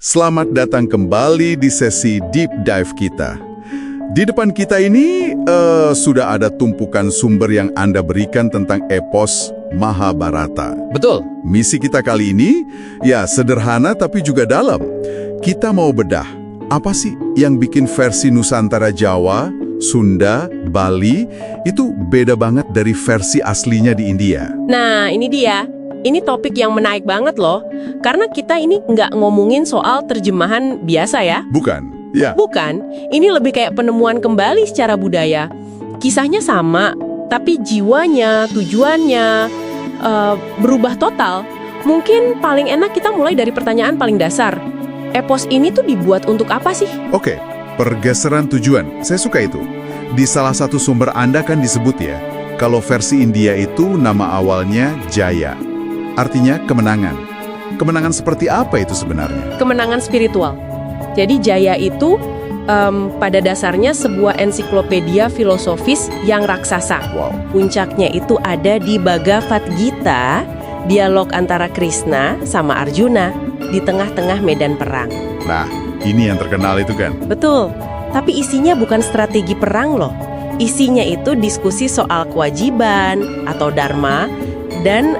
Selamat datang kembali di sesi Deep Dive kita. Di depan kita ini sudah ada tumpukan sumber yang Anda berikan tentang epos Mahabharata. Betul. Misi kita kali ini, ya sederhana tapi juga dalam. Kita mau bedah, apa sih yang bikin versi Nusantara Jawa, Sunda, Bali, itu beda banget dari versi aslinya di India? Nah, ini dia. Ini topik yang menarik banget loh. Karena kita ini nggak ngomongin soal terjemahan biasa ya. Bukan? Ya. Bukan. Ini lebih kayak penemuan kembali secara budaya. Kisahnya sama, tapi jiwanya, tujuannya berubah total. Mungkin paling enak kita mulai dari pertanyaan paling dasar. Epos ini tuh dibuat untuk apa sih? Oke, pergeseran tujuan. Saya suka itu. Di salah satu sumber Anda kan disebut ya, kalau versi India itu nama awalnya Jaya. Artinya kemenangan. Kemenangan seperti apa itu sebenarnya? Kemenangan spiritual. Jadi Jaya itu pada dasarnya sebuah ensiklopedia filosofis yang raksasa. Wow. Puncaknya itu ada di Bhagavad Gita, dialog antara Krishna sama Arjuna di tengah-tengah medan perang. Nah, ini yang terkenal itu kan? Betul, tapi isinya bukan strategi perang loh. Isinya itu diskusi soal kewajiban atau dharma dan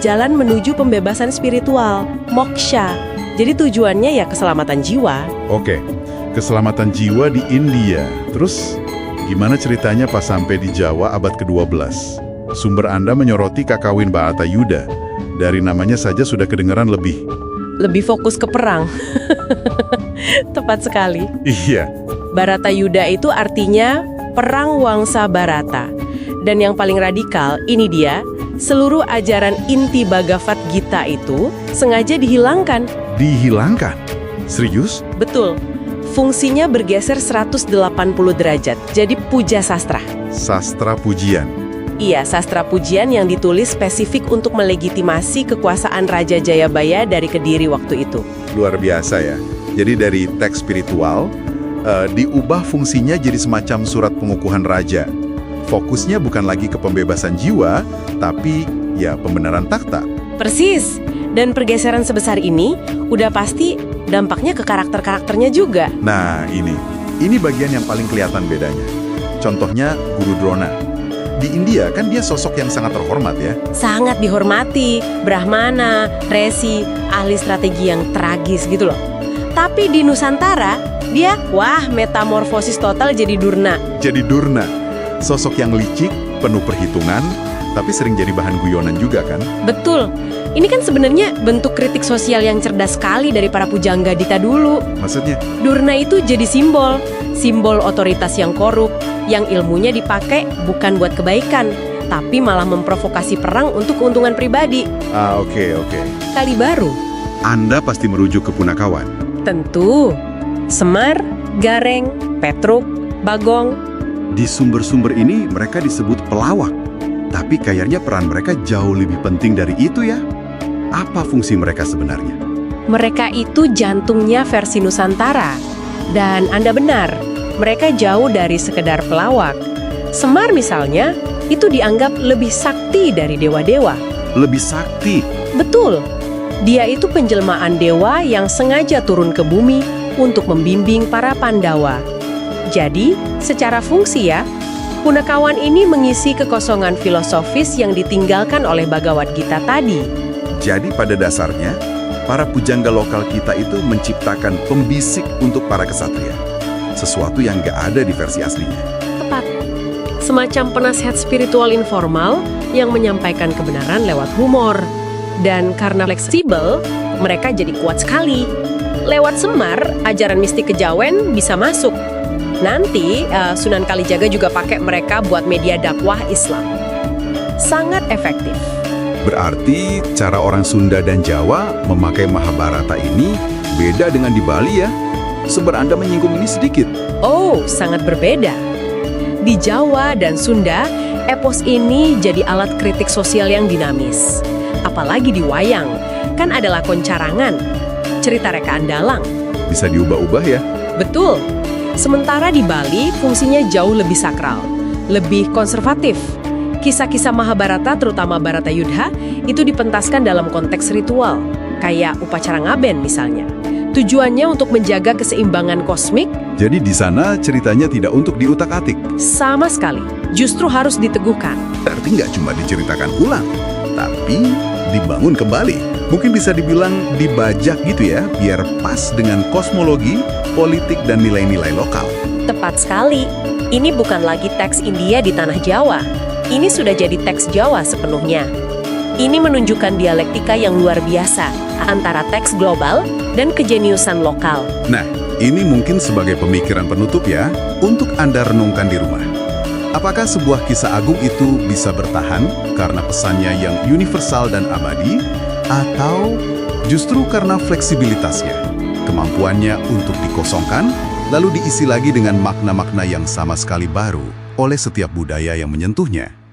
jalan menuju pembebasan spiritual, moksha. Jadi tujuannya ya keselamatan jiwa. Oke, keselamatan jiwa di India. Terus, gimana ceritanya pas sampai di Jawa abad ke-12? Sumber Anda menyoroti Kakawin Bharatayuda. Dari namanya saja sudah kedengaran Lebih fokus ke perang. Tepat sekali. Iya. Bharatayuda itu artinya perang Wangsa Bharata. Dan yang paling radikal, ini dia, seluruh ajaran inti Bhagavad Gita itu sengaja dihilangkan. Dihilangkan? Serius? Betul. Fungsinya bergeser 180 derajat, jadi puja sastra. Sastra pujian. Iya, sastra pujian yang ditulis spesifik untuk melegitimasi kekuasaan Raja Jayabaya dari Kediri waktu itu. Luar biasa ya. Jadi dari teks spiritual, diubah fungsinya jadi semacam surat pengukuhan raja. Fokusnya bukan lagi ke pembebasan jiwa, tapi ya pembenaran takhta. Persis. Dan pergeseran sebesar ini udah pasti dampaknya ke karakter-karakternya juga. Nah, ini bagian yang paling kelihatan bedanya. Contohnya Guru Drona. Di India kan dia sosok yang sangat terhormat ya. Sangat dihormati, brahmana, resi, ahli strategi yang tragis gitu loh. Tapi di Nusantara, dia metamorfosis total jadi Durna. Jadi Durna, sosok yang licik, penuh perhitungan, tapi sering jadi bahan guyonan juga kan? Betul. Ini kan sebenarnya bentuk kritik sosial yang cerdas sekali dari para pujangga Dita dulu. Maksudnya? Durna itu jadi simbol otoritas yang korup, yang ilmunya dipakai bukan buat kebaikan, tapi malah memprovokasi perang untuk keuntungan pribadi. Oke. Kali baru. Anda pasti merujuk ke Punakawan. Tentu. Semar, Gareng, Petruk, Bagong. Di sumber-sumber ini mereka disebut pelawak. Tapi kayaknya peran mereka jauh lebih penting dari itu ya. Apa fungsi mereka sebenarnya? Mereka itu jantungnya versi Nusantara. Dan Anda benar, mereka jauh dari sekedar pelawak. Semar misalnya, itu dianggap lebih sakti dari dewa-dewa. Lebih sakti? Betul. Dia itu penjelmaan dewa yang sengaja turun ke bumi untuk membimbing para Pandawa. Jadi, secara fungsi ya, Punakawan ini mengisi kekosongan filosofis yang ditinggalkan oleh Bhagavad Gita tadi. Jadi pada dasarnya, para pujangga lokal kita itu menciptakan pembisik untuk para kesatria. Sesuatu yang nggak ada di versi aslinya. Tepat. Semacam penasehat spiritual informal yang menyampaikan kebenaran lewat humor. Dan karena fleksibel, mereka jadi kuat sekali. Lewat Semar, ajaran mistik kejawen bisa masuk. Nanti Sunan Kalijaga juga pakai mereka buat media dakwah Islam. Sangat efektif. Berarti cara orang Sunda dan Jawa memakai Mahabharata ini beda dengan di Bali ya? Sumber Anda menyinggung ini sedikit. Oh, sangat berbeda. Di Jawa dan Sunda, epos ini jadi alat kritik sosial yang dinamis. Apalagi di wayang, kan ada lakon carangan, cerita rekaan dalang. Bisa diubah-ubah ya? Betul. Sementara di Bali, fungsinya jauh lebih sakral, lebih konservatif. Kisah-kisah Mahabharata, terutama Bharatayudha, itu dipentaskan dalam konteks ritual, kayak upacara ngaben misalnya. Tujuannya untuk menjaga keseimbangan kosmik? Jadi di sana ceritanya tidak untuk diutak-atik. Sama sekali. Justru harus diteguhkan. Berarti nggak cuma diceritakan ulang, tapi dibangun kembali. Mungkin bisa dibilang dibajak gitu ya, biar pas dengan kosmologi, politik, dan nilai-nilai lokal. Tepat sekali. Ini bukan lagi teks India di tanah Jawa. Ini sudah jadi teks Jawa sepenuhnya. Ini menunjukkan dialektika yang luar biasa antara teks global dan kejeniusan lokal. Nah, ini mungkin sebagai pemikiran penutup ya, untuk Anda renungkan di rumah. Apakah sebuah kisah agung itu bisa bertahan karena pesannya yang universal dan abadi, atau justru karena fleksibilitasnya, kemampuannya untuk dikosongkan, lalu diisi lagi dengan makna-makna yang sama sekali baru oleh setiap budaya yang menyentuhnya?